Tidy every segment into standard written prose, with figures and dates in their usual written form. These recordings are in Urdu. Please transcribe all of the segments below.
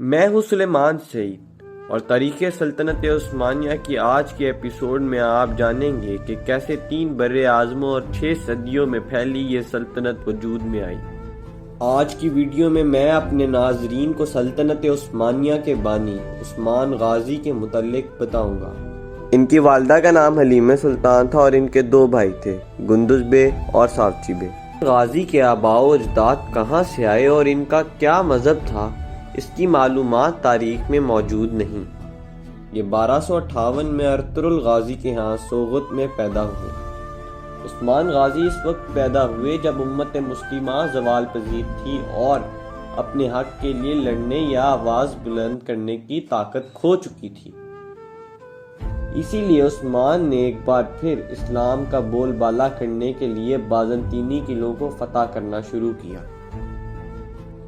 میں ہوں سلیمان سعید اور تاریخ سلطنت عثمانیہ کی آج کے ایپیسوڈ میں آپ جانیں گے کہ کیسے 3 برے اعظموں اور 6 صدیوں میں پھیلی یہ سلطنت وجود میں آئی۔ آج کی ویڈیو میں اپنے ناظرین کو سلطنت عثمانیہ کے بانی عثمان غازی کے متعلق بتاؤں گا۔ ان کی والدہ کا نام حلیمہ سلطان تھا اور ان کے 2 بھائی تھے، گندز بے اور ساوچی بے۔ غازی کے آباء و اجداد کہاں سے آئے اور ان کا کیا مذہب تھا، اس کی معلومات تاریخ میں موجود نہیں۔ یہ 1258 میں ارطغرل غازی کے ہاں سوغت میں پیدا ہوئے۔ عثمان غازی اس وقت پیدا ہوئے جب امت مسلمہ زوال پذیر تھی اور اپنے حق کے لیے لڑنے یا آواز بلند کرنے کی طاقت کھو چکی تھی۔ اسی لیے عثمان نے ایک بار پھر اسلام کا بول بالا کرنے کے لیے بازنطینی قلعوں کو فتح کرنا شروع کیا۔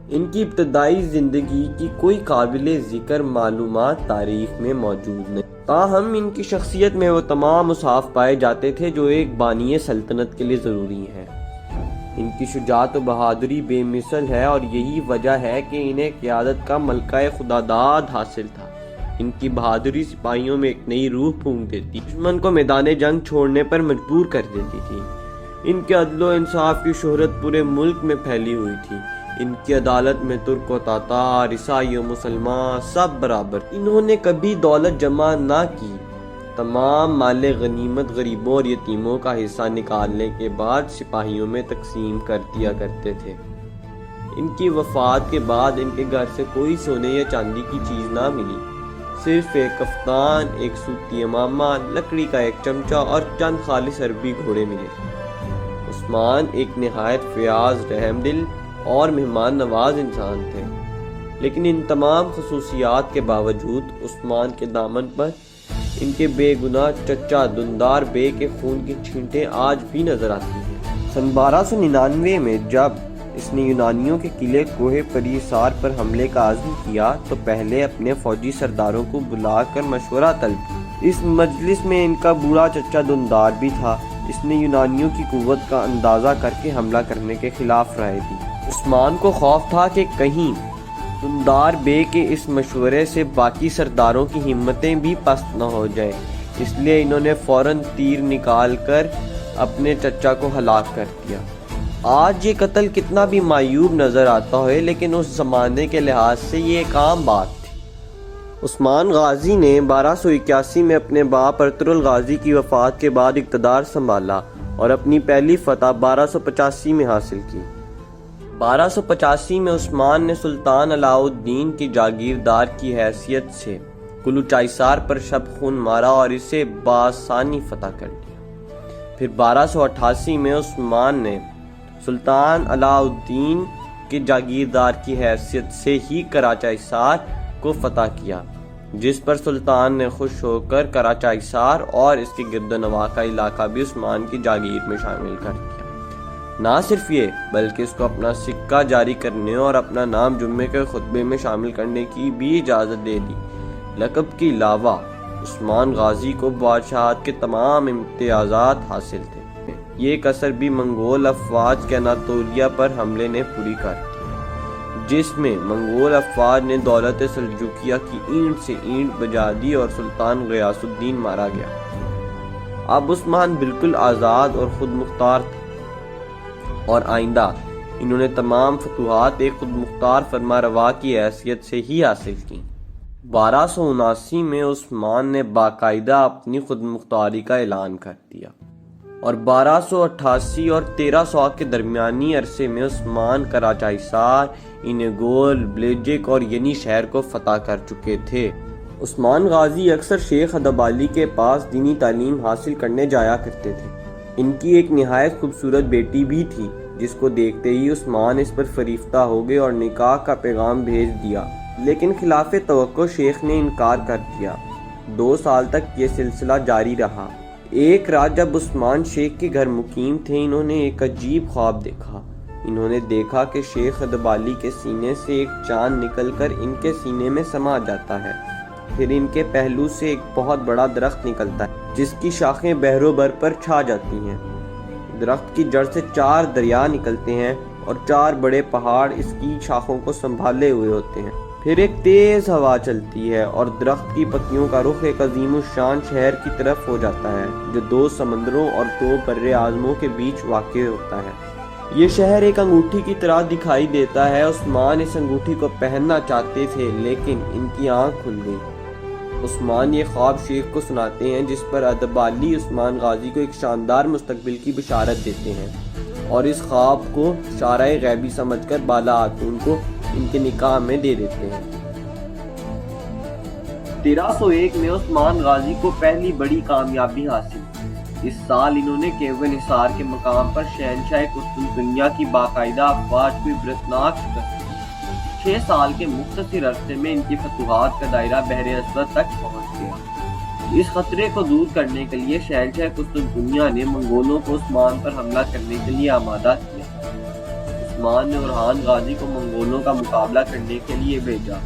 ان کی ابتدائی زندگی کی کوئی قابل ذکر معلومات تاریخ میں موجود نہیں، تاہم ان کی شخصیت میں وہ تمام اوصاف پائے جاتے تھے جو ایک بانی سلطنت کے لیے ضروری ہیں۔ ان کی شجاعت و بہادری بے مثل ہے اور یہی وجہ ہے کہ انہیں قیادت کا ملکہ خداداد حاصل تھا۔ ان کی بہادری سپاہیوں میں ایک نئی روح پھونک دیتی، دشمن کو میدان جنگ چھوڑنے پر مجبور کر دیتی تھی۔ ان کے عدل و انصاف کی شہرت پورے ملک میں پھیلی ہوئی تھی۔ ان کی عدالت میں ترک و تاتار، عیسائی و مسلمان سب برابر۔ انہوں نے کبھی دولت جمع نہ کی، تمام مال غنیمت غریبوں اور یتیموں کا حصہ نکالنے کے بعد سپاہیوں میں تقسیم کر دیا کرتے تھے۔ ان کی وفات کے بعد ان کے گھر سے کوئی سونے یا چاندی کی چیز نہ ملی، صرف ایک کفتان، ایک سوتی امامہ، لکڑی کا ایک چمچہ اور چند خالص عربی گھوڑے ملے۔ عثمان ایک نہایت فیاض، رحم دل اور مہمان نواز انسان تھے، لیکن ان تمام خصوصیات کے باوجود عثمان کے دامن پر ان کے بے گناہ چچا دندار بے کے خون کی چھینٹیں آج بھی نظر آتی ہیں۔ سن 1299 میں جب اس نے یونانیوں کے قلعے کوہ پریسار پر حملے کا عزم کیا تو پہلے اپنے فوجی سرداروں کو بلا کر مشورہ طلب کیا۔ اس مجلس میں ان کا بوڑھا چچا دندار بھی تھا۔ اس نے یونانیوں کی قوت کا اندازہ کر کے حملہ کرنے کے خلاف رائے دی۔ عثمان کو خوف تھا کہ کہیں دندار بے کے اس مشورے سے باقی سرداروں کی ہمتیں بھی پست نہ ہو جائیں، اس لیے انہوں نے فوراً تیر نکال کر اپنے چچا کو ہلاک کر دیا۔ آج یہ قتل کتنا بھی معیوب نظر آتا ہے، لیکن اس زمانے کے لحاظ سے یہ ایک عام بات تھی۔ عثمان غازی نے 1281 میں اپنے باپ ارطغرل غازی کی وفات کے بعد اقتدار سنبھالا اور اپنی پہلی فتح 1285 میں حاصل کی۔ 1285 میں عثمان نے سلطان علاء الدین کی جاگیردار کی حیثیت سے قلعہ پر شب خون مارا اور اسے بآسانی فتح کر لیا۔ پھر 1288 میں عثمان نے سلطان علاء الدین کے جاگیردار کی حیثیت سے ہی قراچہ کو فتح کیا، جس پر سلطان نے خوش ہو کر قراچہ اور اس کے گرد و نواح کا علاقہ بھی عثمان کی جاگیر میں شامل کر دیا۔ نہ صرف یہ بلکہ اس کو اپنا سکہ جاری کرنے اور اپنا نام جمعے کے خطبے میں شامل کرنے کی بھی اجازت دے دی۔ لقب کے علاوہ عثمان غازی کو بادشاہت کے تمام امتیازات حاصل تھے۔ یہ کسر بھی منگول افواج کے اناطولیہ پر حملے نے پوری کر دی، جس میں منگول افواج نے دولت سلجوقیہ کی اینٹ سے اینٹ بجا دی اور سلطان غیاث الدین مارا گیا۔ اب عثمان بالکل آزاد اور خود مختار تھا اور آئندہ انہوں نے تمام فتوحات ایک خود مختار فرما روا کی حیثیت سے ہی حاصل کی۔ 1279 میں عثمان نے باقاعدہ اپنی خود مختاری کا اعلان کر دیا اور 1288 اور 1300 کے درمیانی عرصے میں عثمان قراچہ، اینگول، بلیجک اور ینی شہر کو فتح کر چکے تھے۔ عثمان غازی اکثر شیخ ادبالی کے پاس دینی تعلیم حاصل کرنے جایا کرتے تھے۔ ان کی ایک نہایت خوبصورت بیٹی بھی تھی، جس کو دیکھتے ہی عثمان اس پر فریفتہ ہو گئے اور نکاح کا پیغام بھیج دیا، لیکن خلاف توقع شیخ نے انکار کر دیا۔ 2 سال تک یہ سلسلہ جاری رہا۔ ایک رات جب عثمان شیخ کے گھر مقیم تھے، انہوں نے ایک عجیب خواب دیکھا۔ انہوں نے دیکھا کہ شیخ ادبالی کے سینے سے ایک چاند نکل کر ان کے سینے میں سما جاتا ہے، پھر ان کے پہلو سے ایک بہت بڑا درخت نکلتا ہے جس کی شاخیں بحر و بر پر چھا جاتی ہیں۔ درخت کی جڑ سے 4 دریا نکلتے ہیں اور 4 بڑے پہاڑ اس کی شاخوں کو سنبھالے ہوئے ہوتے ہیں۔ پھر ایک تیز ہوا چلتی ہے اور درخت کی پتیوں کا رخ ایک عظیم الشان شہر کی طرف ہو جاتا ہے جو 2 سمندروں اور 2 بر اعظموں کے بیچ واقع ہوتا ہے۔ یہ شہر ایک انگوٹھی کی طرح دکھائی دیتا ہے۔ عثمان اس انگوٹھی کو پہننا چاہتے تھے لیکن ان کی آنکھ کھل گئی۔ عثمان یہ خواب شیخ کو سناتے ہیں جس پر ادب علی عثمان غازی کو ایک شاندار مستقبل کی بشارت دیتے ہیں اور اس خواب کو اشارہ غیبی سمجھ کر بالا خاتون کو ان کے نکاح میں دے دیتے ہیں۔ 1301 میں عثمان غازی کو پہلی بڑی کامیابی حاصل ہوئی۔ اس سال انہوں نے کیول حصار کے مقام پر شہنشاہ قسطنطنیہ کی باقاعدہ افواج کو عبرتناک شکست دی۔ 6 سال کے مختصر عرصے میں ان کی فتوحات کا دائرہ بحر اسود تک پہنچ گیا۔ اس خطرے کو دور کرنے کے لیے شہنشاہ قسطنطنیہ نے منگولوں کو عثمان پر حملہ کرنے کے لیے آمادہ کیا۔ عثمان نے اورحان غازی کو منگولوں کا مقابلہ کرنے کے لیے بھیجا۔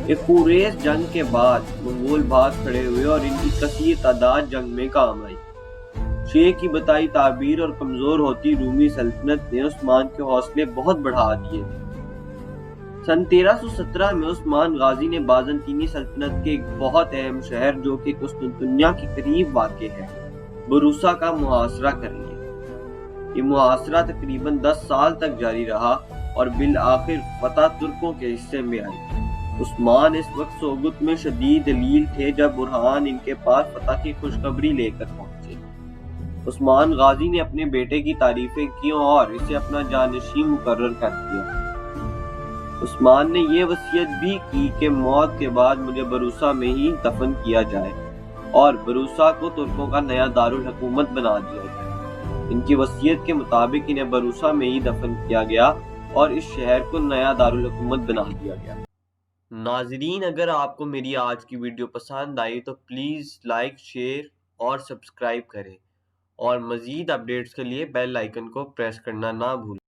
ایک پرریز جنگ کے بعد منگول بھاگ کھڑے ہوئے اور ان کی کثیر تعداد جنگ میں کام آئی۔ شیخ کی بتائی تعبیر اور کمزور ہوتی رومی سلطنت نے عثمان کے حوصلے بہت بڑھا دیے تھے۔ سن 1317 میں عثمان غازی نے بازنطینی سلطنت کے ایک بہت اہم شہر جو کہ قسطنطنیہ کے قریب واقع ہے بروسا کا محاصرہ کر لیا۔ یہ محاصرہ تقریباً 10 سال تک جاری رہا اور بالآخر فتح ترکوں کے حصے میں آئی۔ عثمان اس وقت سوگت میں شدید ذلیل تھے جب اورحان ان کے پاس فتح کی خوشخبری لے کر پہنچے۔ عثمان غازی نے اپنے بیٹے کی تعریفیں کی اور اسے اپنا جانشین مقرر کر دیا۔ عثمان نے یہ وصیت بھی کی کہ موت کے بعد مجھے بروسا میں ہی دفن کیا جائے اور بروسا کو ترکوں کا نیا دارالحکومت بنا دیا جائے۔ ان کی وصیت کے مطابق انہیں بروسا میں ہی دفن کیا گیا اور اس شہر کو نیا دارالحکومت بنا دیا گیا۔ ناظرین، اگر آپ کو میری آج کی ویڈیو پسند آئی تو پلیز لائک، شیئر اور سبسکرائب کریں اور مزید اپڈیٹس کے لیے بیل آئیکن کو پریس کرنا نہ بھولیں۔